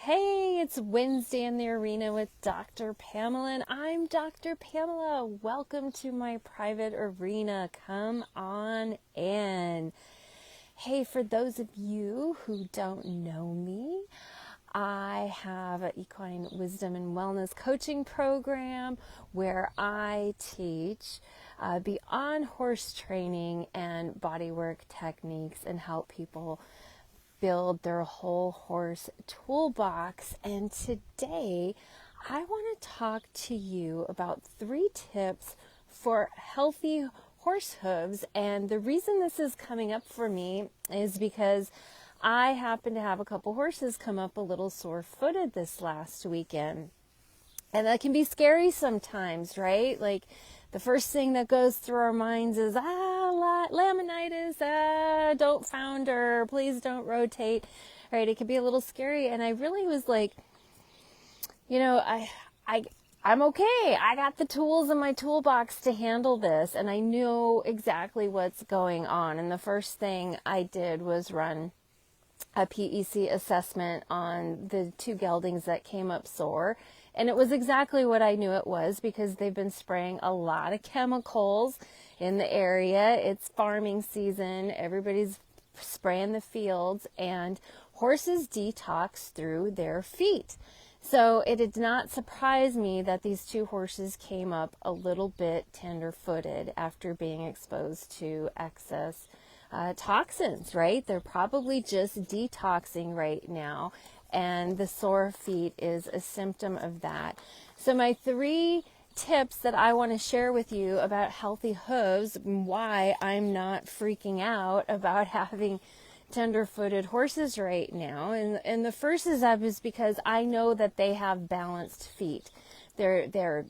Hey, it's Wednesday in the Arena with Dr. Pamela, and I'm Dr. Pamela. Welcome to my private arena. Come on in. Hey, for those of you who don't know me, I have an equine wisdom and wellness coaching program where I teach beyond horse training and bodywork techniques and help people build their whole horse toolbox. And today I want to talk to you about 3 tips for healthy horse hooves. And the reason this is coming up for me is because I happen to have a couple horses come up a little sore-footed this last weekend. And that can be scary sometimes, right? Like the first thing that goes through our minds is, laminitis, don't founder, please don't rotate, right? It can be a little scary. And I really was like, I'm okay. I got the tools in my toolbox to handle this. And I knew exactly what's going on. And the first thing I did was run a PEC assessment on the 2 geldings that came up sore. And it was exactly what I knew it was because they've been spraying a lot of chemicals in the area. It's farming season. Everybody's spraying the fields, and horses detox through their feet. So it did not surprise me that these 2 horses came up a little bit tender-footed after being exposed to excess toxins, right? They're probably just detoxing right now. And the sore feet is a symptom of that. So my 3 tips that I want to share with you about healthy hooves, why I'm not freaking out about having tender-footed horses right now. And the first is because I know that they have balanced feet. They're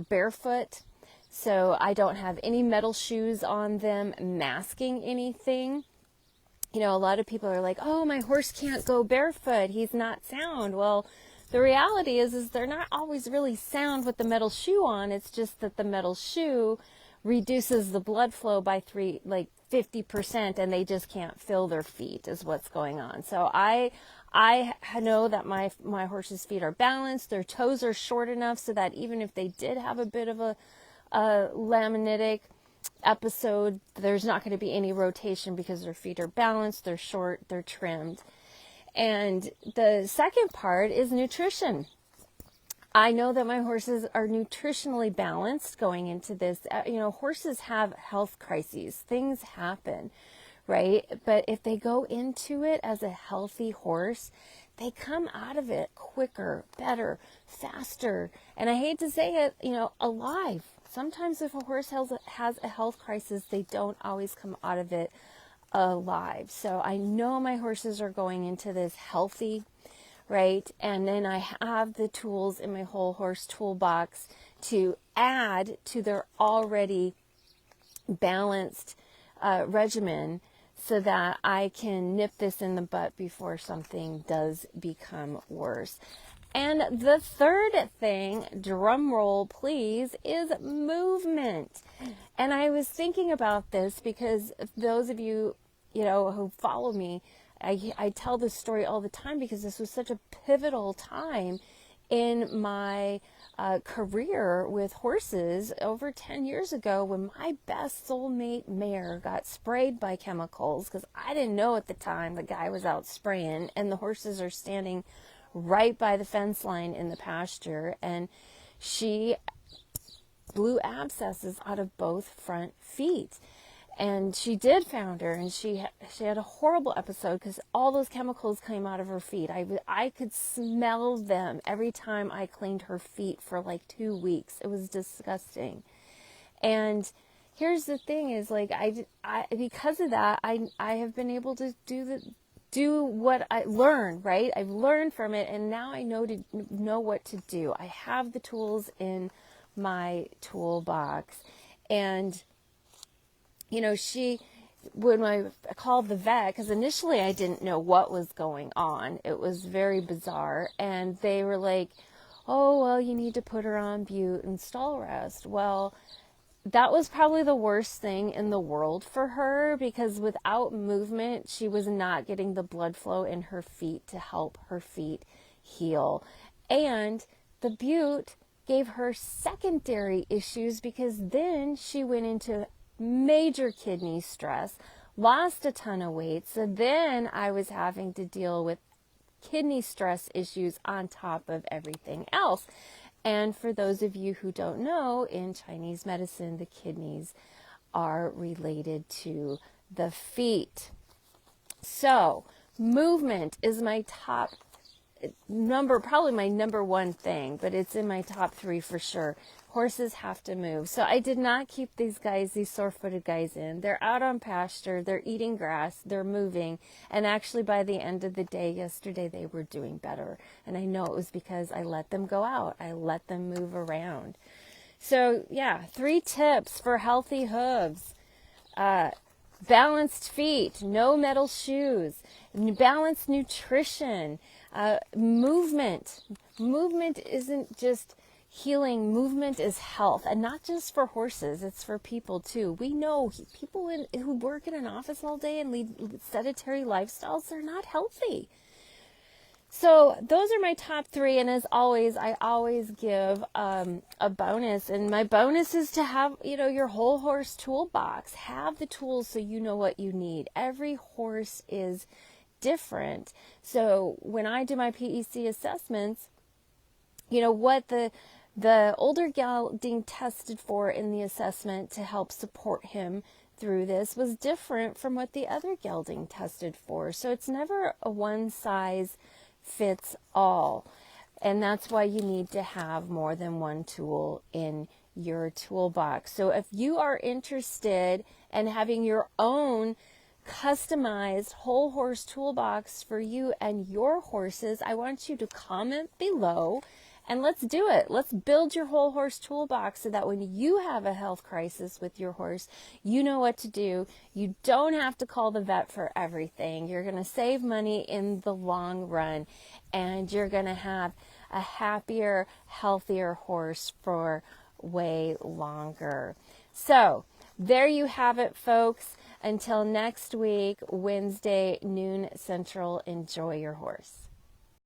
barefoot, so I don't have any metal shoes on them masking anything. A lot of people are like, oh, my horse can't go barefoot. He's not sound. Well, the reality is they're not always really sound with the metal shoe on. It's just that the metal shoe reduces the blood flow by 50%, and they just can't feel their feet is what's going on. So I know that my horse's feet are balanced. Their toes are short enough so that even if they did have a bit of a laminitic episode, there's not going to be any rotation because their feet are balanced, they're short, they're trimmed. And the second part is nutrition. I know that my horses are nutritionally balanced going into this. Horses have health crises. Things happen, right? But if they go into it as a healthy horse, they come out of it quicker, better, faster. And I hate to say it, alive. Sometimes if a horse has a health crisis, they don't always come out of it alive. So I know my horses are going into this healthy, right? And then I have the tools in my whole horse toolbox to add to their already balanced regimen so that I can nip this in the butt before something does become worse. And the third thing, drum roll please, is movement. And I was thinking about this because those of you, who follow me, I tell this story all the time because this was such a pivotal time in my career with horses over 10 years ago when my best soulmate mare got sprayed by chemicals because I didn't know at the time the guy was out spraying and the horses are standing right by the fence line in the pasture, and she blew abscesses out of both front feet. And she did founder, and she had a horrible episode because all those chemicals came out of her feet. I could smell them every time I cleaned her feet for 2 weeks. It was disgusting. And here's the thing is I because of that, I have been able to do what I learned, right? I've learned from it, and now I know what to do. I have the tools in my toolbox. And when I called the vet, because initially I didn't know what was going on. It was very bizarre. And they were like, oh, well, you need to put her on bute and stall rest. Well, that was probably the worst thing in the world for her, because without movement, she was not getting the blood flow in her feet to help her feet heal. And the Butte gave her secondary issues because then she went into major kidney stress, lost a ton of weight. So then I was having to deal with kidney stress issues on top of everything else. And for those of you who don't know, in Chinese medicine, the kidneys are related to the feet. So movement is my top probably my number one thing, but it's in my top 3 for sure. Horses have to move. So I did not keep these sore-footed guys in. They're out on pasture, they're eating grass, they're moving, and actually by the end of the day yesterday, they were doing better. And I know it was because I let them go out. I let them move around. So yeah, 3 tips for healthy hooves. Balanced feet, no metal shoes, balanced nutrition, movement. Movement isn't just healing. Movement is health, and not just for horses. It's for people too. We know people who work in an office all day and lead sedentary lifestyles, they're not healthy. So those are my top 3, and as always, I always give a bonus, and my bonus is to have, your whole horse toolbox. Have the tools so you know what you need. Every horse is different. So when I do my PEC assessments, what the older gelding tested for in the assessment to help support him through this was different from what the other gelding tested for. So it's never a one size fits all. And that's why you need to have more than one tool in your toolbox. So if you are interested in having your own customized whole horse toolbox for you and your horses, I want you to comment below and let's do it. Let's build your whole horse toolbox so that when you have a health crisis with your horse, you know what to do. You don't have to call the vet for everything. You're going to save money in the long run, and you're going to have a happier, healthier horse for way longer. So there you have it, folks. Until next week, Wednesday, noon Central, enjoy your horse.